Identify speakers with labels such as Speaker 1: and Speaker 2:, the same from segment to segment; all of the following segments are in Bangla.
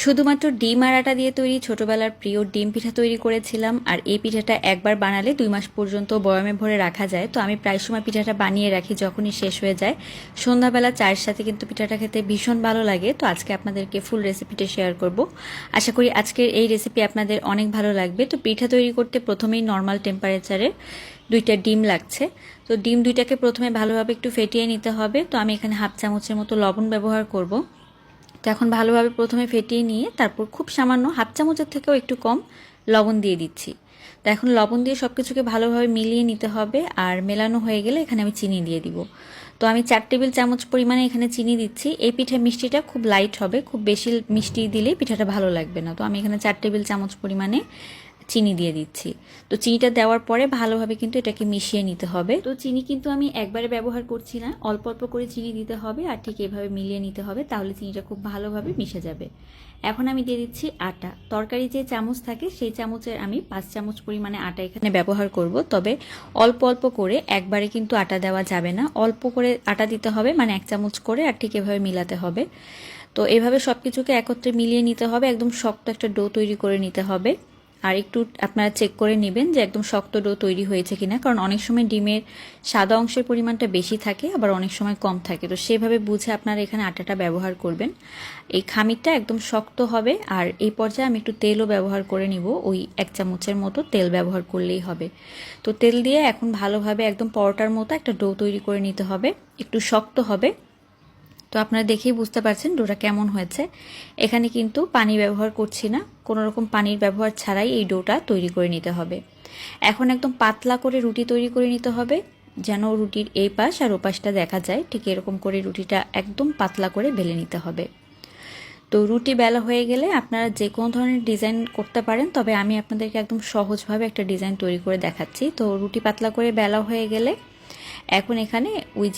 Speaker 1: শুধুমাত্র ডিম আর আটা দিয়ে তৈরি ছোটবেলার প্রিয় ডিম পিঠা তৈরি করেছিলাম। আর এই পিঠাটা একবার বানালে 2 মাস পর্যন্ত বয়ামে ভরে রাখা যায়। তো আমি প্রায় সময় পিঠাটা বানিয়ে রাখি, যখনই শেষ হয়ে যায় সন্ধ্যাবেলা চায়ের সাথে কিন্তু পিঠাটা খেতে ভীষণ ভালো লাগে। তো আজকে আপনাদেরকে ফুল রেসিপিটা শেয়ার করব। আশা করি আজকের এই রেসিপি আপনাদের অনেক ভালো লাগবে। তো পিঠা তৈরি করতে প্রথমেই নর্মাল টেম্পারেচারে 2টা ডিম লাগছে। তো ডিম 2টাকে প্রথমে ভালোভাবে একটু ফেটিয়ে নিতে হবে। তো আমি এখানে হাফ চামচের মতো লবণ ব্যবহার করব। তো এখন ভালোভাবে প্রথমে ফেটিয়ে নিয়ে তারপর খুব সামান্য হাফ চামচের থেকেও একটু কম লবণ দিয়ে দিচ্ছি। তো এখন লবণ দিয়ে সব কিছুকে ভালোভাবে মিলিয়ে নিতে হবে। আর মেলানো হয়ে গেলে এখানে আমি চিনি দিয়ে দিব। তো আমি 4 টেবিল চামচ পরিমাণে এখানে চিনি দিচ্ছি। এই পিঠা মিষ্টিটা খুব লাইট হবে, খুব বেশি মিষ্টি দিলে পিঠাটা ভালো লাগবে না। তো আমি এখানে 4 টেবিল চামচ পরিমাণে চিনি দিয়ে দিচ্ছি। তো চিনিটা দেওয়ার পরে ভালোভাবে কিন্তু এটাকে মিশিয়ে নিতে হবে। তো চিনি কিন্তু আমি একবারে ব্যবহার করছি না, অল্প অল্প করে চিনি দিতে হবে আর ঠিক এভাবে মিলিয়ে নিতে হবে, তাহলে চিনিটা খুব ভালোভাবে মিশে যাবে। এখন আমি দিয়ে দিচ্ছি আটা। তরকারি যে চামচ থাকে সেই চামচের আমি 5 চামচ পরিমাণে আটা এখানে ব্যবহার করব। তবে অল্প অল্প করে একবারে কিন্তু আটা দেওয়া যাবে না, অল্প করে আটা দিতে হবে, মানে 1 চামচ করে আর ঠিক এভাবে মিলাতে হবে। তো এভাবে সব কিছুকে একত্রে মিলিয়ে নিতে হবে, একদম শক্ত একটা ডো তৈরি করে নিতে হবে। আর একটু আপনারা চেক করে নেবেন যে একদম শক্ত ডো তৈরি হয়েছে কিনা, কারণ অনেক সময় ডিমের সাদা অংশের পরিমাণটা বেশি থাকে, আবার অনেক সময় কম থাকে। তো সেভাবে বুঝে আপনারা এখানে আটাটা ব্যবহার করবেন। এই খামিরটা একদম শক্ত হবে। আর এই পর্যায়ে আমি একটু তেলও ব্যবহার করে নিব, ওই 1 চামচের মতো তেল ব্যবহার করলেই হবে। তো তেল দিয়ে এখন ভালোভাবে একদম পরোটার মতো একটা ডো তৈরি করে নিতে হবে, একটু শক্ত হবে। তো আপনারা দেখেই বুঝতে পারছেন ডোটা কেমন হয়েছে। এখানে কিন্তু পানি ব্যবহার করছি না, কোনো রকম পানির ব্যবহার ছাড়াই এই ডোটা তৈরি করে নিতে হবে। এখন একদম পাতলা করে রুটি তৈরি করে নিতে হবে, যেন রুটির এই পাশ আর ও পাশটা দেখা যায়, ঠিক এরকম করে রুটিটা একদম পাতলা করে বেলে নিতে হবে। তো রুটি বেলা হয়ে গেলে আপনারা যে কোনো ধরনের ডিজাইন করতে পারেন, তবে আমি আপনাদেরকে একদম সহজভাবে একটা ডিজাইন তৈরি করে দেখাচ্ছি। তো রুটি পাতলা করে বেলা হয়ে গেলে এখন এখানে ওই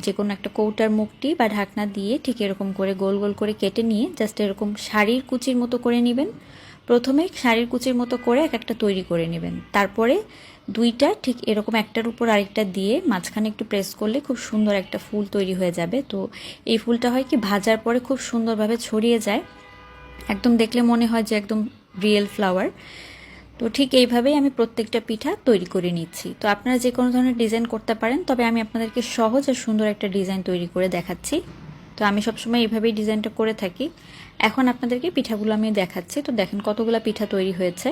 Speaker 1: যে কোনো একটা কৌটার মুখটি বা ঢাকনা দিয়ে ঠিক এরকম করে গোল গোল করে কেটে নিয়ে জাস্ট এরকম শাড়ির কুচির মতো করে নেবেন। প্রথমে শাড়ির কুচির মতো করে এক একটা তৈরি করে নেবেন, তারপরে 2টা ঠিক এরকম একটার উপর আরেকটা দিয়ে মাঝখানে একটু প্রেস করলে খুব সুন্দর একটা ফুল তৈরি হয়ে যাবে। তো এই ফুলটা হয় কি ভাজার পরে খুব সুন্দরভাবে ছড়িয়ে যায়, একদম দেখলে মনে হয় যে একদম রিয়েল ফ্লাওয়ার। তো ঠিক এইভাবেই আমি প্রত্যেকটা পিঠা তৈরি করে নিচ্ছি। তো আপনারা যে কোনো ধরনের ডিজাইন করতে পারেন, তবে আমি আপনাদেরকে সহজ আর সুন্দর একটা ডিজাইন তৈরি করে দেখাচ্ছি। তো আমি সবসময় এইভাবেই ডিজাইনটা করে থাকি। এখন আপনাদেরকে পিঠাগুলো আমি দেখাচ্ছি। তো দেখেন কতগুলো পিঠা তৈরি হয়েছে।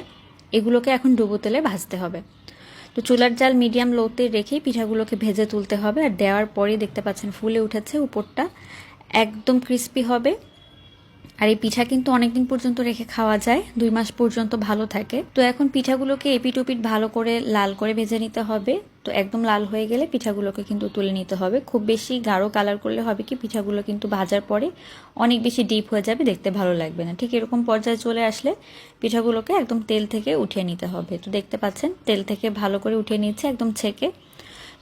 Speaker 1: এগুলোকে এখন ডুবো তেলে ভাজতে হবে। তো চুলার জাল মিডিয়াম লোতে রেখেই পিঠাগুলোকে ভেজে তুলতে হবে। আর দেওয়ার পরে দেখতে পাচ্ছেন ফুলে উঠেছে, উপরটা একদম ক্রিস্পি হবে। আর এই পিঠা কিন্তু অনেকদিন পর্যন্ত রেখে খাওয়া যায়, 2 মাস পর্যন্ত ভালো থাকে। তো এখন পিঠাগুলোকে এপিট ওপিট ভালো করে লাল করে ভেজে নিতে হবে। তো একদম লাল হয়ে গেলে পিঠাগুলোকে কিন্তু তুলে নিতে হবে। খুব বেশি গাঢ় কালার করলে হবে কি পিঠাগুলো কিন্তু ভাজার পরে অনেক বেশি ডিপ হয়ে যাবে, দেখতে ভালো লাগবে না। ঠিক এরকম পর্যায়ে চলে আসলে পিঠাগুলোকে একদম তেল থেকে উঠিয়ে নিতে হবে। তো দেখতে পাচ্ছেন তেল থেকে ভালো করে উঠিয়ে নিচ্ছে একদম ছেঁকে।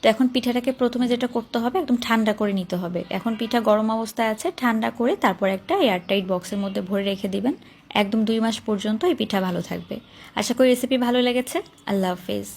Speaker 1: তো এখন পিঠাটাকে প্রথমে যেটা করতে হবে একদম ঠান্ডা করে নিতে হবে। এখন পিঠা গরম অবস্থায় আছে, ঠান্ডা করে তারপর একটা এয়ারটাইট বক্সের মধ্যে ভরে রেখে দিবেন। একদম 2 মাস পর্যন্ত এই পিঠা ভালো থাকবে। আশা করি রেসিপি ভালো লেগেছে। আল্লাহ হাফেজ।